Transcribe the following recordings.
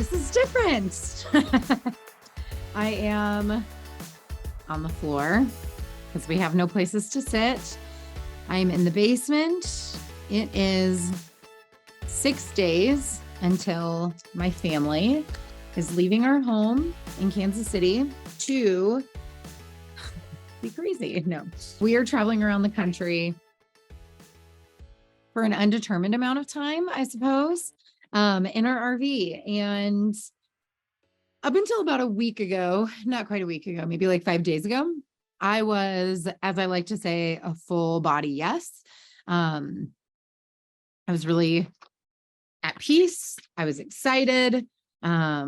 this is different. I am on the floor because we have no places to sit. I'm in the basement. It is 6 days until my family is leaving our home in Kansas City to be crazy. No, we are traveling around the country for an undetermined amount of time, I suppose, in our RV. And up until about a week ago, not quite a week ago, maybe like 5 days ago, I was, as I like to say, a full body yes. I was really at peace. I was excited. I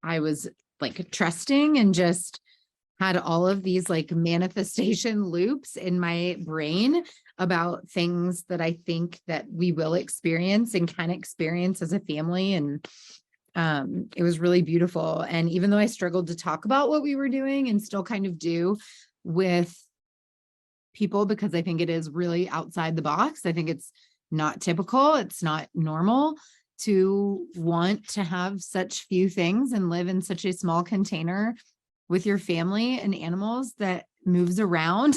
was like trusting and just had all of these like manifestation loops in my brain about things that I think that we will experience and can experience as a family. And it was really beautiful. And even though I struggled to talk about what we were doing and still kind of do with people, because I think it is really outside the box, I think it's not typical. It's not normal to want to have such few things and live in such a small container with your family and animals that moves around.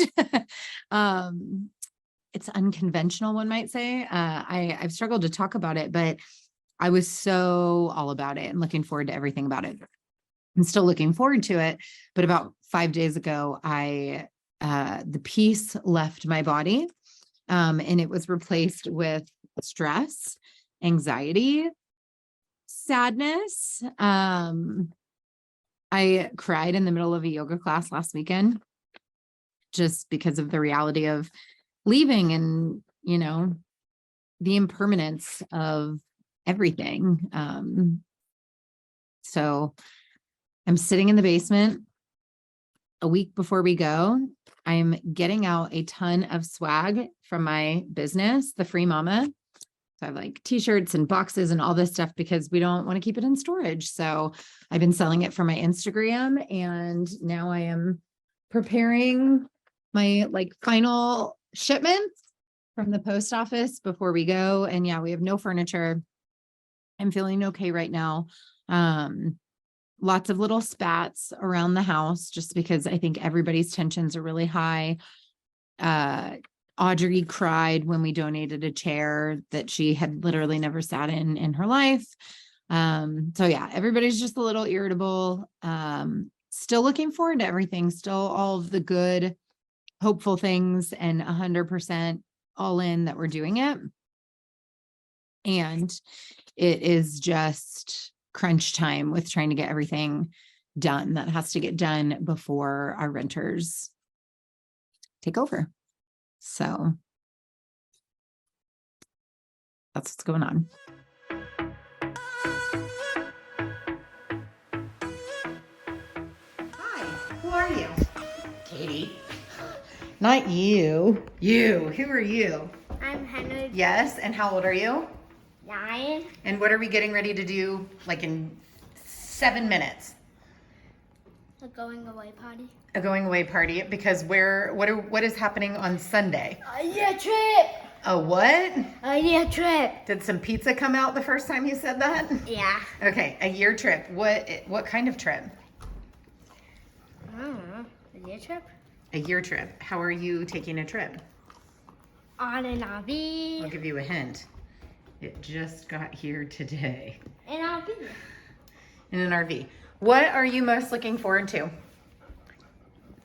It's unconventional, one might say. I've struggled to talk about it, but I was so all about it and looking forward to everything about it. I'm still looking forward to it. But about 5 days ago, the peace left my body, and it was replaced with stress, anxiety, sadness. I cried in the middle of a yoga class last weekend just because of the reality of leaving and, you know, the impermanence of everything. So I'm sitting in the basement a week before we go. I'm getting out a ton of swag from my business, The Free Mama. So I have like t-shirts and boxes and all this stuff because we don't want to keep it in storage. So I've been selling it for my Instagram, and now I am preparing my like final shipments from the post office before we go. And yeah, we have no furniture. I'm feeling okay right now. Lots of little spats around the house just because I think everybody's tensions are really high. Audrey cried when we donated a chair that she had literally never sat in her life. So yeah, everybody's just a little irritable. Still looking forward to everything, still all of the good, hopeful things, and 100% all in that we're doing it. And it is just crunch time with trying to get everything done that has to get done before our renters take over. So that's what's going on. Hi, who are you? Katie. Not you. You. Who are you? I'm Hannah. Yes, and how old are you? 9. And what are we getting ready to do like in 7 minutes? A going away party. A going away party, because what is happening on Sunday? A year trip. A what? A year trip. Did some pizza come out the first time you said that? Yeah. Okay, a year trip. What kind of trip? I don't know. A year trip? A year trip. How are you taking a trip? On an RV. I'll give you a hint. It just got here today. An RV. In an RV. What are you most looking forward to?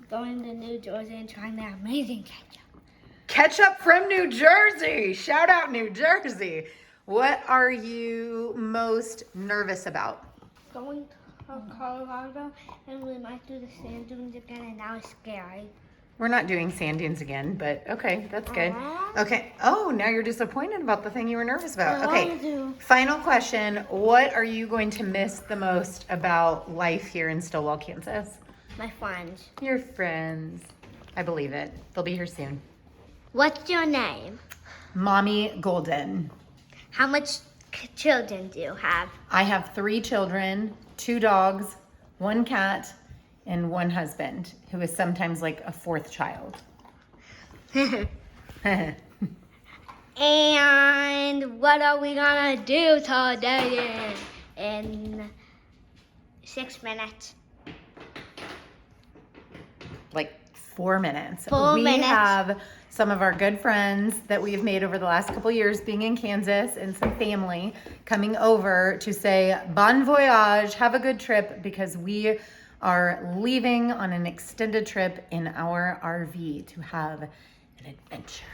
Going to New Jersey and trying that amazing ketchup. Ketchup from New Jersey. Shout out New Jersey. What are you most nervous about? Going to Colorado, and we might do the sand dunes again, and now I'm scared. We're not doing sand dunes again, but okay, that's good. Aww. Okay. Oh, now you're disappointed about the thing you were nervous about. I Okay. wanna do. Final question. What are you going to miss the most about life here in Stillwell, Kansas? My friends. Your friends. I believe it. They'll be here soon. What's your name? Mommy Golden. How much children do you have? I have 3 children, 2 dogs, 1 cat, and 1 husband, who is sometimes like a 4th child. And what are we gonna do today? in 6 minutes. Like 4 minutes. 4 we minutes. have some of our good friends that we've made over the last couple years being in Kansas and some family coming over to say bon voyage, have a good trip, because we are leaving on an extended trip in our RV to have an adventure.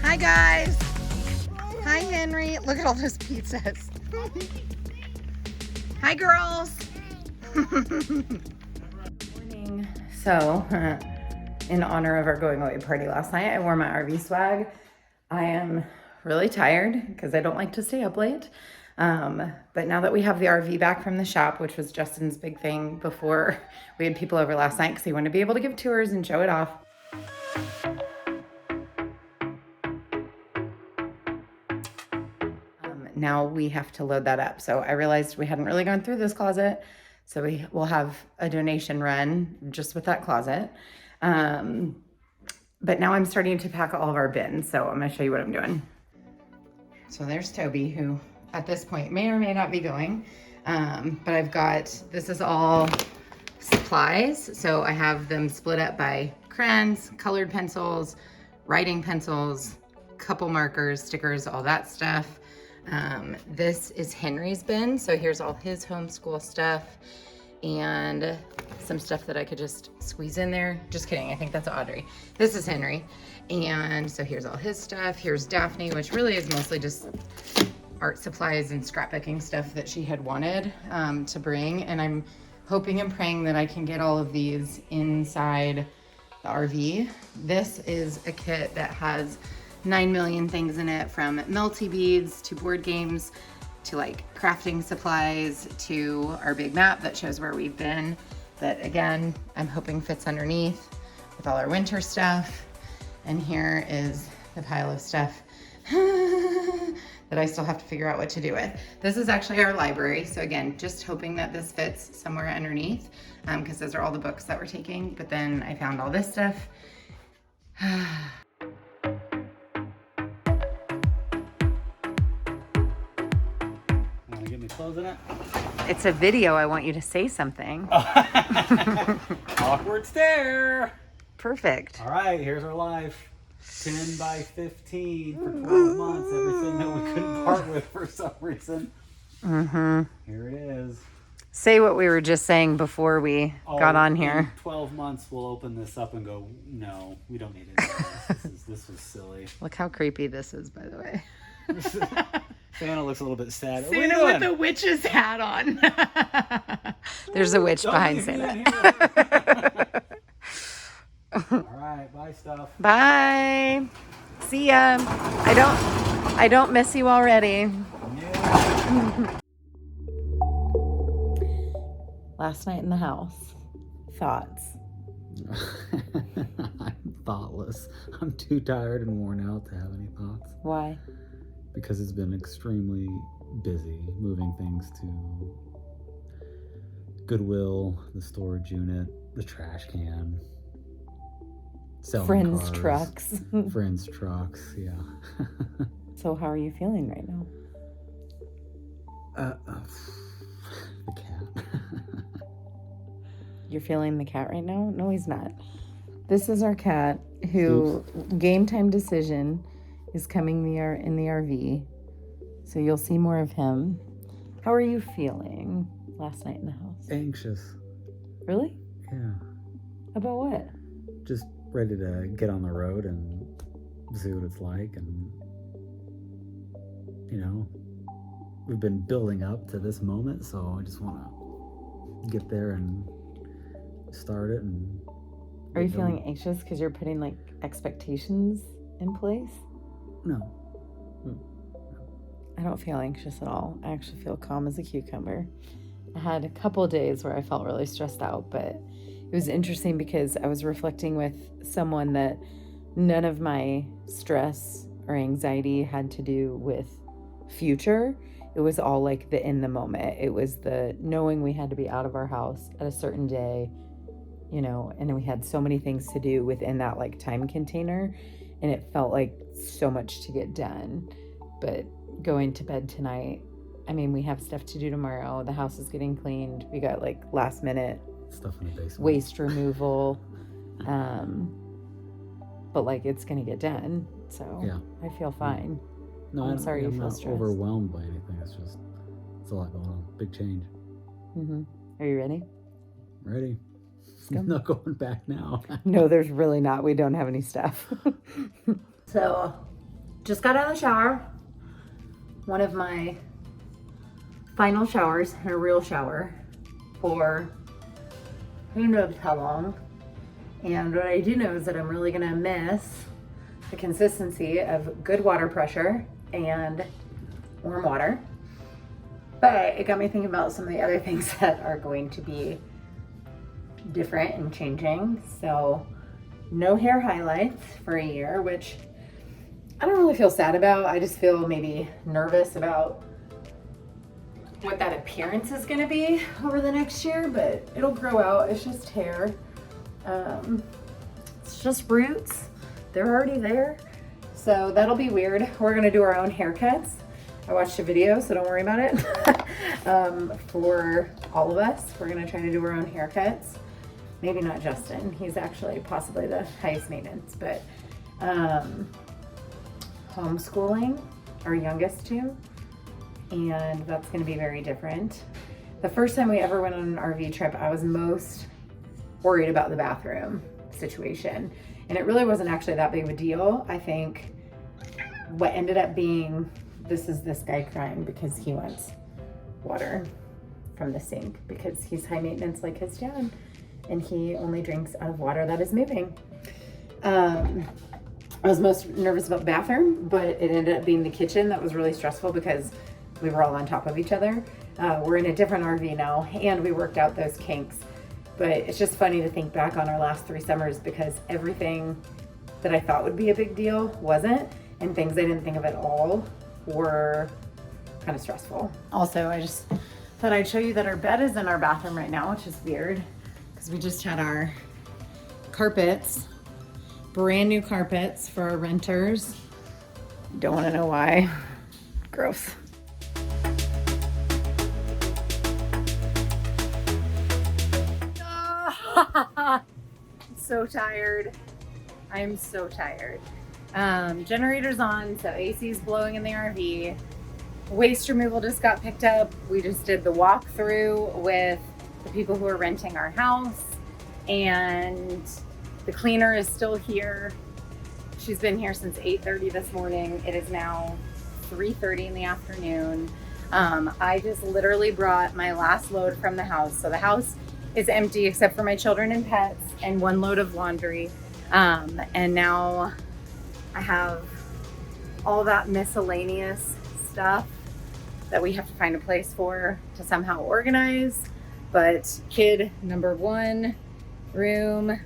Hi guys. Hi Henry. Look at all those pizzas. Hi girls. Morning. So, in honor of our going away party last night, I wore my RV swag. I am really tired because I don't like to stay up late. But now that we have the RV back from the shop, which was Justin's big thing before we had people over last night because he wanted to be able to give tours and show it off. Now we have to load that up. So I realized we hadn't really gone through this closet. So we will have a donation run just with that closet. But now I'm starting to pack all of our bins. So I'm gonna show you what I'm doing. So there's Toby, who at this point may or may not be going. But I've got, this is all supplies. So I have them split up by crayons, colored pencils, writing pencils, couple markers, stickers, all that stuff. This is Henry's bin. So here's all his homeschool stuff and some stuff that I could just squeeze in there. Just kidding. I think that's Audrey. This is Henry. And so here's all his stuff. Here's Daphne, which really is mostly just art supplies and scrapbooking stuff that she had wanted to bring. And I'm hoping and praying that I can get all of these inside the RV. This is a kit that has 9 million things in it, from melty beads to board games to like crafting supplies to our big map that shows where we've been. That again, I'm hoping fits underneath with all our winter stuff. And here is the pile of stuff that I still have to figure out what to do with. This is actually our library. So again, just hoping that this fits somewhere underneath because those are all the books that we're taking. But then I found all this stuff. Closing it? It's a video. I want you to say something. Awkward stare. Perfect. All right, here's our life. 10 by 15 for 12 months. Everything that we couldn't part with for some reason. Mm-hmm. Here it is. Say what we were just saying before we got on here. In 12 months, we'll open this up and go, no, we don't need it. This was silly. Look how creepy this is, by the way. Santa looks a little bit sad. Santa with the witch's hat on. There's a witch behind Santa. All right, bye stuff. Bye. See ya. I don't miss you already. Yeah. Last night in the house. Thoughts? I'm thoughtless. I'm too tired and worn out to have any thoughts. Why? Because it's been extremely busy moving things to Goodwill, the storage unit, the trash can, selling Friends' cars, trucks. friends' trucks, yeah. So how are you feeling right now? The cat. You're feeling the cat right now? No, he's not. This is our cat who, game time decision, is coming in the RV. So you'll see more of him. How are you feeling last night in the house? Anxious. Really? Yeah. About what? Just ready to get on the road and see what it's like. And, you know, we've been building up to this moment, so I just want to get there and start it. And are you feeling anxious because you're putting like expectations in place? No. I don't feel anxious at all. I actually feel calm as a cucumber. I had a couple of days where I felt really stressed out, but it was interesting because I was reflecting with someone that none of my stress or anxiety had to do with future. It was all like the in the moment. It was the knowing we had to be out of our house at a certain day, you know, and then we had so many things to do within that like time container, and it felt like so much to get done. But going to bed tonight, I mean, we have stuff to do tomorrow. The house is getting cleaned. We got like last minute Stuff in the basement. waste removal. But like it's gonna get done. So Yeah. I feel fine. No, I'm sorry you I'm feel not stressed. overwhelmed by anything. It's a lot going on. Big change. Are you ready? Ready? go. Not going back now. No, there's really not. We don't have any stuff. So, just got out of the shower. One of my final showers, and a real shower, for who knows how long. And what I do know is that I'm really gonna miss the consistency of good water pressure and warm water. But it got me thinking about some of the other things that are going to be different and changing. So no hair highlights for a year, which I don't really feel sad about. I just feel maybe nervous about what that appearance is going to be over the next year, but it'll grow out. It's just hair. It's just roots. They're already there. So that'll be weird. We're going to do our own haircuts. I watched a video, so don't worry about it. For all of us, we're going to try to do our own haircuts. Maybe not Justin. He's actually possibly the highest maintenance, but homeschooling our youngest two, and that's going to be very different. The first time we ever went on an RV trip, I was most worried about the bathroom situation, and it really wasn't actually that big of a deal. I think what ended up being, this is this guy crying because he wants water from the sink because he's high maintenance like his dad, and he only drinks out of water that is moving. I was most nervous about the bathroom, but it ended up being the kitchen that was really stressful because we were all on top of each other. We're in a different RV now, and we worked out those kinks. But it's just funny to think back on our last 3 summers because everything that I thought would be a big deal wasn't, and things I didn't think of at all were kind of stressful. Also, I just thought I'd show you that our bed is in our bathroom right now, which is weird because we just had our carpets, brand new carpets for our renters. Don't want to know why. Gross. I'm so tired. I am so tired. Generator's on, so AC's blowing in the RV. Waste removal just got picked up. We just did the walkthrough with the people who are renting our house, and the cleaner is still here. She's been here since 8:30 this morning. It is now 3:30 in the afternoon. I just literally brought my last load from the house. So the house is empty except for my children and pets and 1 load of laundry. And now I have all that miscellaneous stuff that we have to find a place for to somehow organize. But kid number 1, room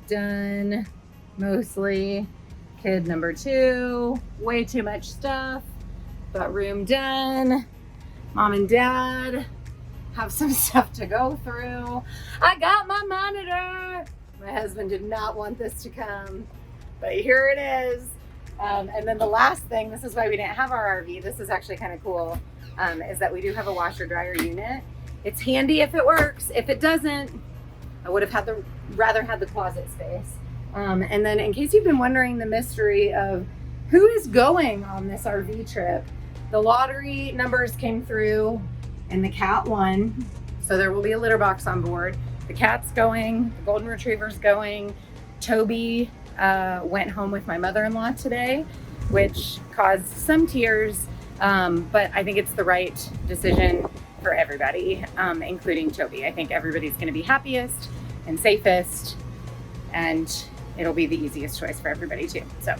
done mostly. Kid number 2, way too much stuff, but room done. Mom and dad have some stuff to go through. I got my monitor. My husband did not want this to come, but here it is. And then the last thing, this is why we didn't have our RV. This is actually kind of cool, is that we do have a washer dryer unit. It's handy if it works. If it doesn't, I would have rather had the closet space. And then in case you've been wondering the mystery of who is going on this RV trip, the lottery numbers came through and the cat won. So there will be a litter box on board. The cat's going, the golden retriever's going. Toby went home with my mother-in-law today, which caused some tears, but I think it's the right decision for everybody, including Toby. I think everybody's gonna be happiest and safest, and it'll be the easiest choice for everybody too. So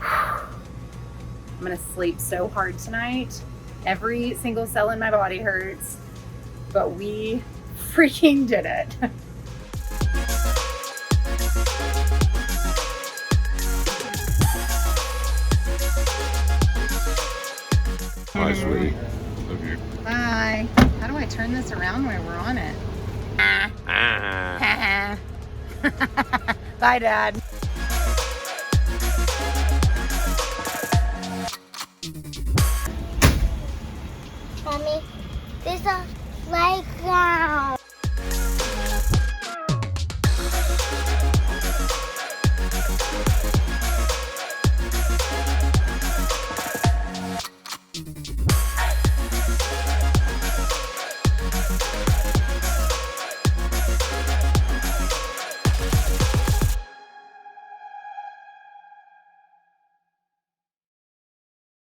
I'm gonna sleep so hard tonight. Every single cell in my body hurts, but we freaking did it. sweetie. Love you. Bye. How do I turn this around when we're on it? Bye, Dad. Mommy, there's a playground.